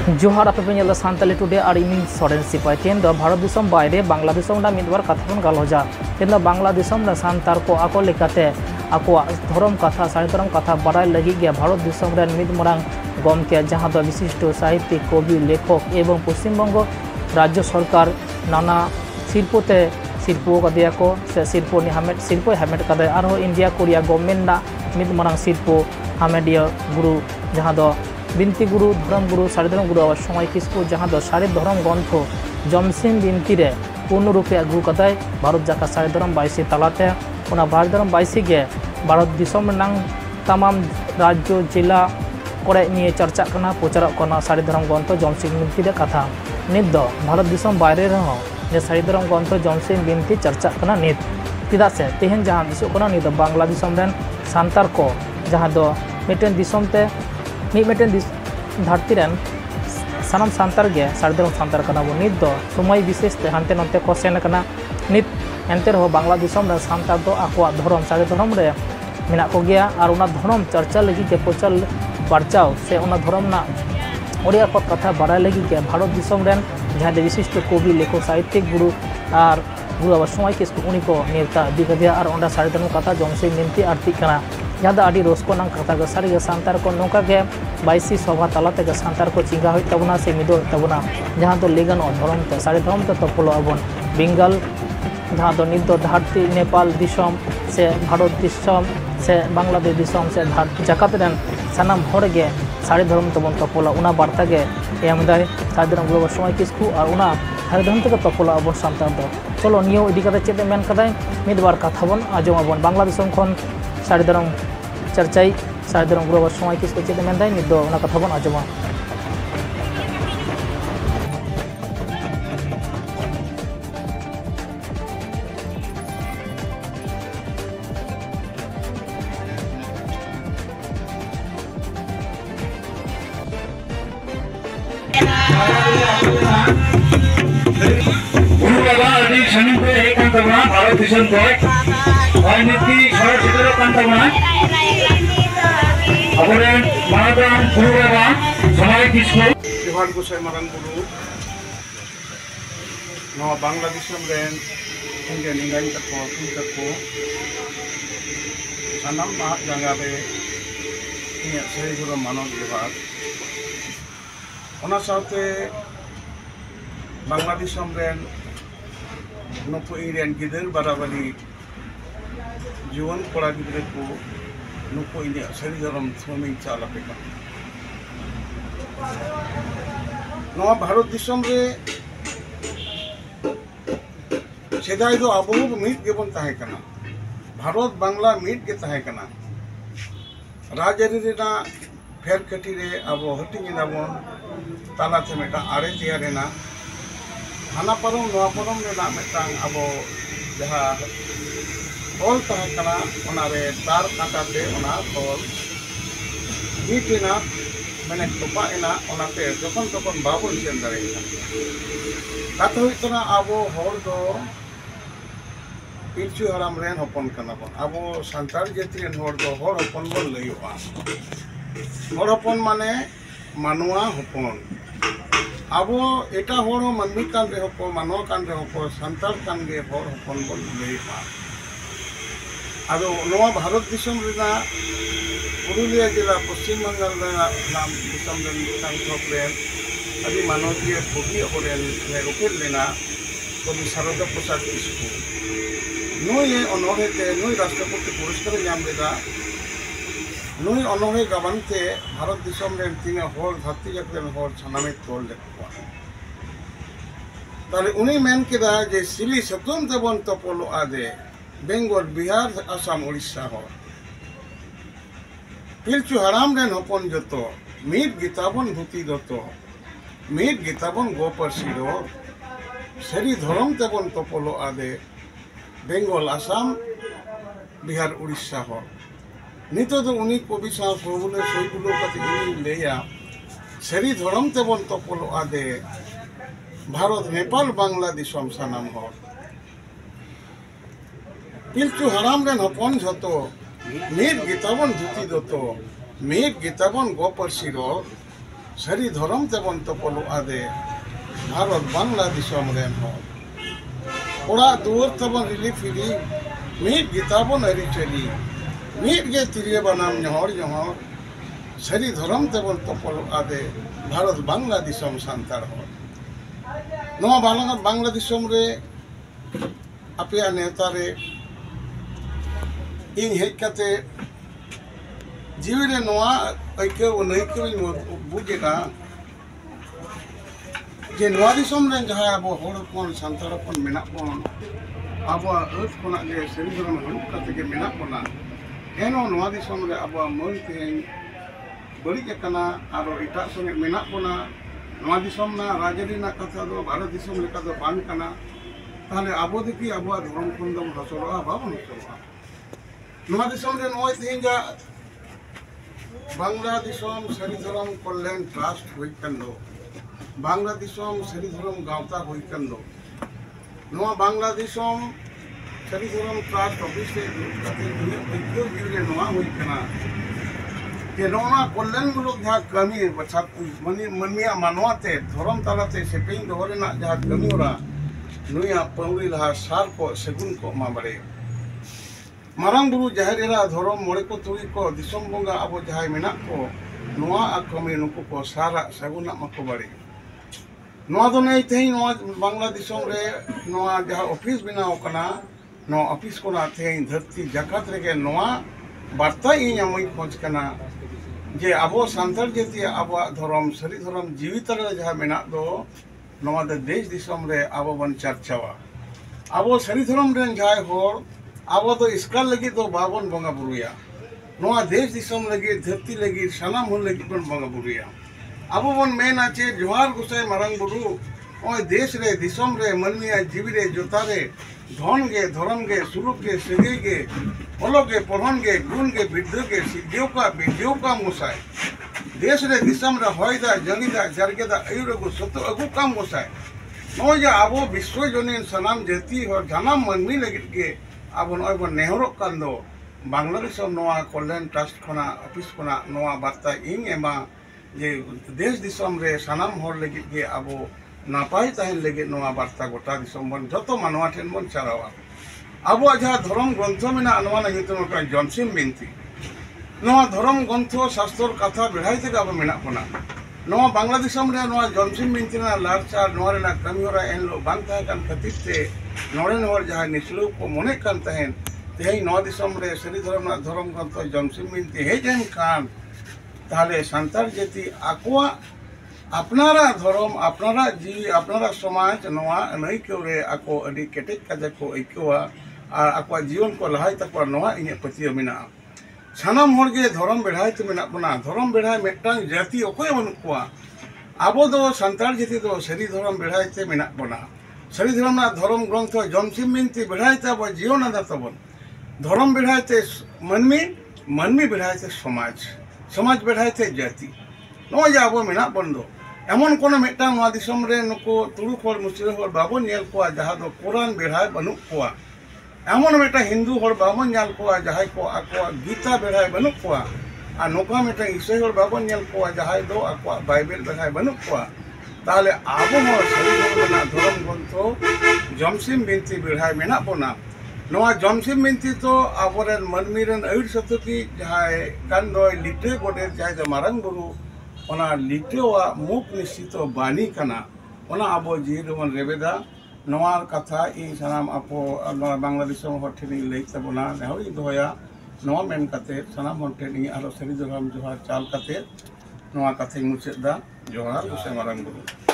जोहार आपे पेल सानताली टुडे और इन सोरेन सिपाही तेन भारत दिसम बाहरे बांग्लादेश मिदबार कथा बन गलजा तेन बांग्लादेश सानतार को आको लेकाते आको धर्म कथा साड़ी धर्म कथा बाराय लगे भारत दिसम मिदमारांग गमके जहाँ विशिष्ट साहित्यिक कवि लेखक एवं पश्चिम बंग राज्य सरकार नाना शिल्पते शिल्पो कदिया को से शिल्पो शिल्प हामेट कदे और इंडिया कोरिया गवर्नमेंट मिदमारांग शिल्पो हामेडिया गुरु जहाँ बिनती गुरु धर्म गुरु साड़ी धर्म गुरु और समय किसको जहाँ साड़ी धर्म ग्रंथ जमसिम बिनती रे पूर्ण रूपे अगू कदाय भारत जाका साड़ी धर्म बाईसी तलाते भारत धर्म बाईसी गे भारत दिसम तमाम राज्य जिला करे निये चर्चा करना प्रचार साड़ी धर्म ग्रंथ जमसिम बिनती रे कथा नित दो भारत दिसम बाहरे रहो जे साड़ी धर्म ग्रंथ जमसिम बिनती चर्चा करना नित चेदा से तेहन जहाँ दिसों नित बांग्ला दिसम रेन सान्तार को जहाँ दो मिटेन दिसम ते मिटेन धरती रेन सानाम सान्तार गे साड़ी धर्म सान्तार कना बो नित दो समय विशेष ते हानते नते को सेन कना नित एनते रहो बांग्ला दिसम रे सान्तार दो आकोआ धर्म साड़ी धर्म रे मेना को गया और उना धर्म चर्चा लगी के प्रचार बार्चाव से उना धर्म ना ओडिया को कथा बाराय लगी के भारत दिसम रेन जहाँ विशिष्ट कवि लेखक साहित्यिक गुरु और गुरु बाबा समय किसको उनी को नेता दिखा और उन्हें साड़ी धर्म कथा जमसिम बिनती आरती करना जहाँ आदि रस्को नांग कथा सारी सान्तार को नौका गे बाईसी सभा तलाते सान्तार को चिंगा होना से मिदो तबना जहाँ तो लेगन धर्म ते साड़ी धर्म ते तपलो आबन बेंगल जहाँ तो नित धरती नेपाल दिसम से भारत दिसम से बांग्लादेश दिसम से जाकात रेन सानाम हर गे साड़ी धर्म तबन तपला उना बार्ता गे एमदाय साड़ी धर्म गुरु समय किसको और उना साड़ी धर्म ते तपला आबन सान्तार दो चलो नियो इदी कते चेद मेन कदाय मिदबार कथा बन आजम आबन बांग्लादेश खन साड़ी धर्म चर्चाई साड़ी धर्म गुरु समय किसको चेद मेन दाय नित दो उना कथा बन आजमा भारत दिसम को राजनीति खड़ा क्षेत्र कांतबना अपने मानदान गुरु बाबा समय किसको जोहार गोसाई मारान गुरु नवा बांग्लादेश रेन इंडिया निंगाई तको सानाम मा जंगा रे इने सही गुरु मानव जोहार ओना साथे बांग्लादेश रेन नुकु इंडियन गिदर बराबरी जीवन कोड़ा गिदर को नुकु इंडिया सही धर्म स्वामी चाला पे नवा भारत दिसम रे सेदाय दो आबो मिट गेबन ताहे कना भारत बांग्ला मिट गे ताहे कना राजरी रेना फेर कटी रे आबो हटिंग नाबन ताला ते मेटा आरे तिया रेना हाना परम नवा परम रेना मेटांग आबो जहाँ तोल तहकना ओनारे तार काटाते ओना तोल मीटेना मैंने टोपा एना ओनाते जखन तखन बाबुन सेन दारेना कथा हुइतना आबो हर दो पिलचु हराम रेन हपन कना बन आबो सान्ताल जाति रेन हर दो हर हपन बन लइयोआ हर हपन माने मानुआ हपन आबो एटा हर मानवी कान रे हपन मानव कान रे हपन सान्ताल कान गे हर हपन बन लइयोआ आदो नवा भारत दिसम रेना पुरुलिया जिला पश्चिम बंगाल नाम दिसम रेन संख्यक रेन आदि मानवीय कवि अबरेन रुपेल लेना कवि शारदा प्रसाद किसको नुई अनोहेते नुई राष्ट्रपति पुरस्कार नाम लेदा नुई अनोहे गावनते भारत दिसम रेन तीन हर धरती जगरेन हर सानामे तोल लेखवा ताले उनी मेन केदा जे सिली सतुम तबन तपलो आदे बेंगल बिहार आसाम उड़ीसा हो पिलचु हराम रेन हपन जतो मीट गीताबन धुती दतो मीट गीताबन गोपरसी रो सरी धर्म तबन तपलो आदे बेंगल आसाम बिहार उड़ीसा हो नितो तो उनी कवि सा सोबुले सोइबुलो कति इनी लेया सरी धर्म तबन तपलो आदे भारत नेपाल बांग्लादेश सानाम हो पिलचु हराम रेन हपन झतो मीट गीताबन धुती दतो मीट गीताबन गोपरसी रो सारी धर्म तेबन तपलो आदे भारत बांग्ला दिसम रेन हर ओड़ा दुआर तबन रिली फिरी मीट गीताबन अरिचली मीट गे तिरिये बनाम जहर जहर सारी धर्म तेबन तपलो आदे भारत बांग्ला दिसम सांतार हर नवा बांग्ला दिसम रे अपया नेता रे इन हेज कते जीवी रे नवा ऐके नैके बुझेगा जे नवा दिसम रे जहां अब हर कोन सांतार कोन मेना कोन अब अर्थ कोना जे सरी धर्म हन कते के मेना कोना एनो नवा दिसम रे अब मन ते बड़ी कना आरो इटा संगे मेना कोना नवा दिसम ना राजरी ना कथा दो भारत दिसम लेका दो बान कना ताले आबो देखि आबो धर्म कोन दम हसरोआ बाबन हसरोआ नवा दिसम रे नय तेजा बांग्ला दिसम सरी धर्म कल्याण ट्रस्ट होइकंदो बांग्ला दिसम सरी धर्म गावता होइकंदो नवा बांग्ला दिसम सरी धर्म ट्रस्ट ऑफिस से कते वीडियो वीडियो नवा होइकना के नवा कल्याण मुलुक जहा कमी बछात मनिया मानवाते धर्म तालाते सेपिंग दोरेना जहा कमी ओरा नुया पौरी लहा सार को सेगुन को माबरे मारांग बुरु जाहेर एरा धर्म मोड़े को तुई को दिसम बंगा अब जहाय मेना को नवा आकमी नुको को सारा सेगुना मको बड़े नवा दो नहीं थे नवा बांग्ला दिसम रे नवा जहा ऑफिस बनाव कना नवा ऑफिस को ना थे धरती जगत रे नवा वार्ता इन अमई खोज कना जे अब सांतार जेती अब धर्म सरी धर्म जीवित रे जहा मेना दो नवा दे देश दिसम रे अब बन चर्चावा अब सरी धर्म रे जाय होर अब तो इसका लगी तो बाबन बंगा बुरुया नवा देश दिसम लगी धरती लगी सनाम हुन लगी बन बंगा बुरुया अब बन मेन आचे जोहार गुसाई मारंग बुरु ओय देश रे दिसम रे मनमिया जीवी रे जोता रे धन गे धर्म गे सुरुप गे सगे गे ओलो गे पढ़न गे गुण गे विद्य गे सिद्धियों का मुसाई देश रे दिसम रे होयदा जंगीदा जरगेदा अयुर गु सतो अगु काम मुसाई नय जे अब विश्व जनीन सनाम जाति और जनाम मनमी लगित गे अब नय बन नेहरो कांदो बांग्लादेश नवा कल्याण ट्रस्ट खना ऑफिस खना नवा वार्ता इन एमा जे देश दिसम रे सनाम हर लगित गे अब नापाय ताहेन लगित नवा वार्ता गोटा दिसम बन जतो मानवा ठेन बन चारावा अब जहाँ धर्म ग्रंथ मेना नवा नितुम का जमसिम बिनती नवा धर्म ग्रंथ शास्त्र कथा बेढ़ाई ते अब मेना कोना नवा बांग्ला दिसम रे नवा जमसिम बिनती ना लारचार नवा रेना कमी होरा एनलो बांग ताहे कान खतिर ते नोड़े नोर जहाँ निसलु को मने कान ताहेन तेही नवा दिसम रे सरी धर्म ग्रंथ जमसिम बिनती हेजेन कान ताहले सांतार जेती आकुआ अपनारा धर्म अपनारा जीवी अपनारा समाज नवा नैक्यो रे आको अडी केटेज काजे को ऐक्योआ और आकुआ जीवन को लहाय तकवा नवा इने पतियो मेना सानाम होरगे धर्म बेढ़ाई ते मेना बना धर्म बेढ़ाई मेटांग जाति ओकोय बनुकुआ आबो दो सांतार जाति दो सरी धर्म बेढ़ाई ते मेना बना सरी धर्म ना धर्म ग्रंथ जमसिम बिनती बेढ़ाई ते अब जीवन आदा तबन धर्म बेढ़ाई ते मनमी बेढ़ाई ते समाज बेढ़ाई ते जाति नवा जे आबो मेना बंदो एमन कोनो मेटांग नवा दिसम रे नुको तुरुक हर मुस्लिम हर बाबो नेल कोआ जहा दो कुरान बेढ़ाई बनु कोआ एमन मेटा हिंदू हर बाबन नेल कोआ जहाय को आको गीता बेढ़ाई बनु कोआ आ नोका मेटा ईसाई हर बाबन नेल कोआ जहाय दो आको बाइबल बेढ़ाई बनु कोआ ताले आबो हो सरी धर्म ग्रंथ जमसिम बिनती बेढ़ाई मेना बोना नवा जमसिम बिनती तो आबोरेन मनमीरन अयुर सतुकी जहाय कान दो लिटे गोडे जहाय दो मारंग बुरु ओना लिटेवा मुख निश्चित बानी कना ओना आबो जीवन रेबेदा नवा कथा इन सनाम आपो बांग्लादेश हर ठेनी लई तबना नेहरी दोया नवा मेन कते सनाम हर ठेनी आरो सरी धर्म जोहार चाल कते नवा कथा मुचेदा जोहार उसे मारंग बुरु।